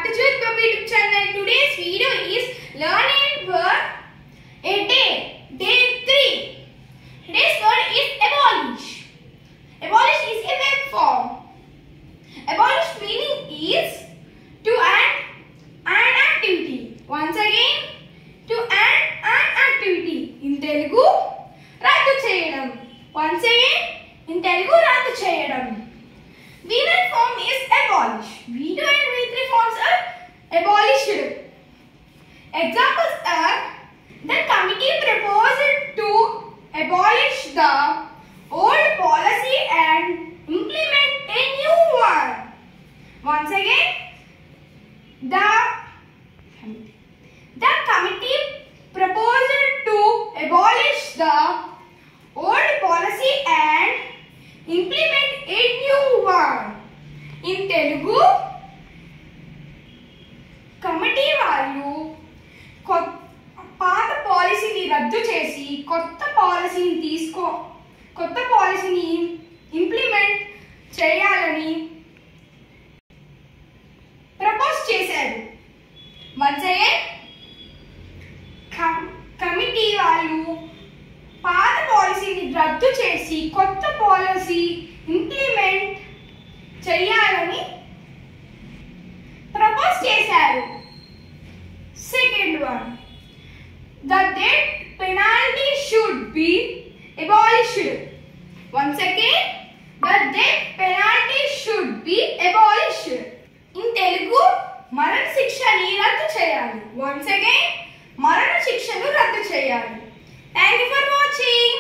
back to Jyothi Babu YouTube channel. Today's video is learning word a day. Day 3. Today's word is abolish. Abolish is a verb form. Abolish meaning is to end an activity. Once again, to end an activity. In Telugu, raddu cheyadam. Once again, in Telugu, raddu cheyadam. V1 form is abolish. V2 and V3 forms are abolished. Examples are: the committee proposed to abolish the old policy and implement a new one. Once again, the committee proposed to abolish the old policy and implement a new one. In Telugu, committee వాళ్ళు పాత పాలసీని రద్దు చేసి కొత్త పాలసీని implement చేయాలని propose చేశారు. Once again, committee వాళ్ళు పాత పాలసీని రద్దు చేసి కొత్త పాలసీ ఇంప్లిమెంట్ చేయాలని ప్రపోజ్ చేశారు. Second one, the death penalty should be abolished. Once again, the death penalty should be abolished. In Telugu, మరణ శిక్షని రద్దు చేయాలి. వన్స్ అగైన్, మరణ శిక్షను రద్దు చేయాలి. Thank you for watching.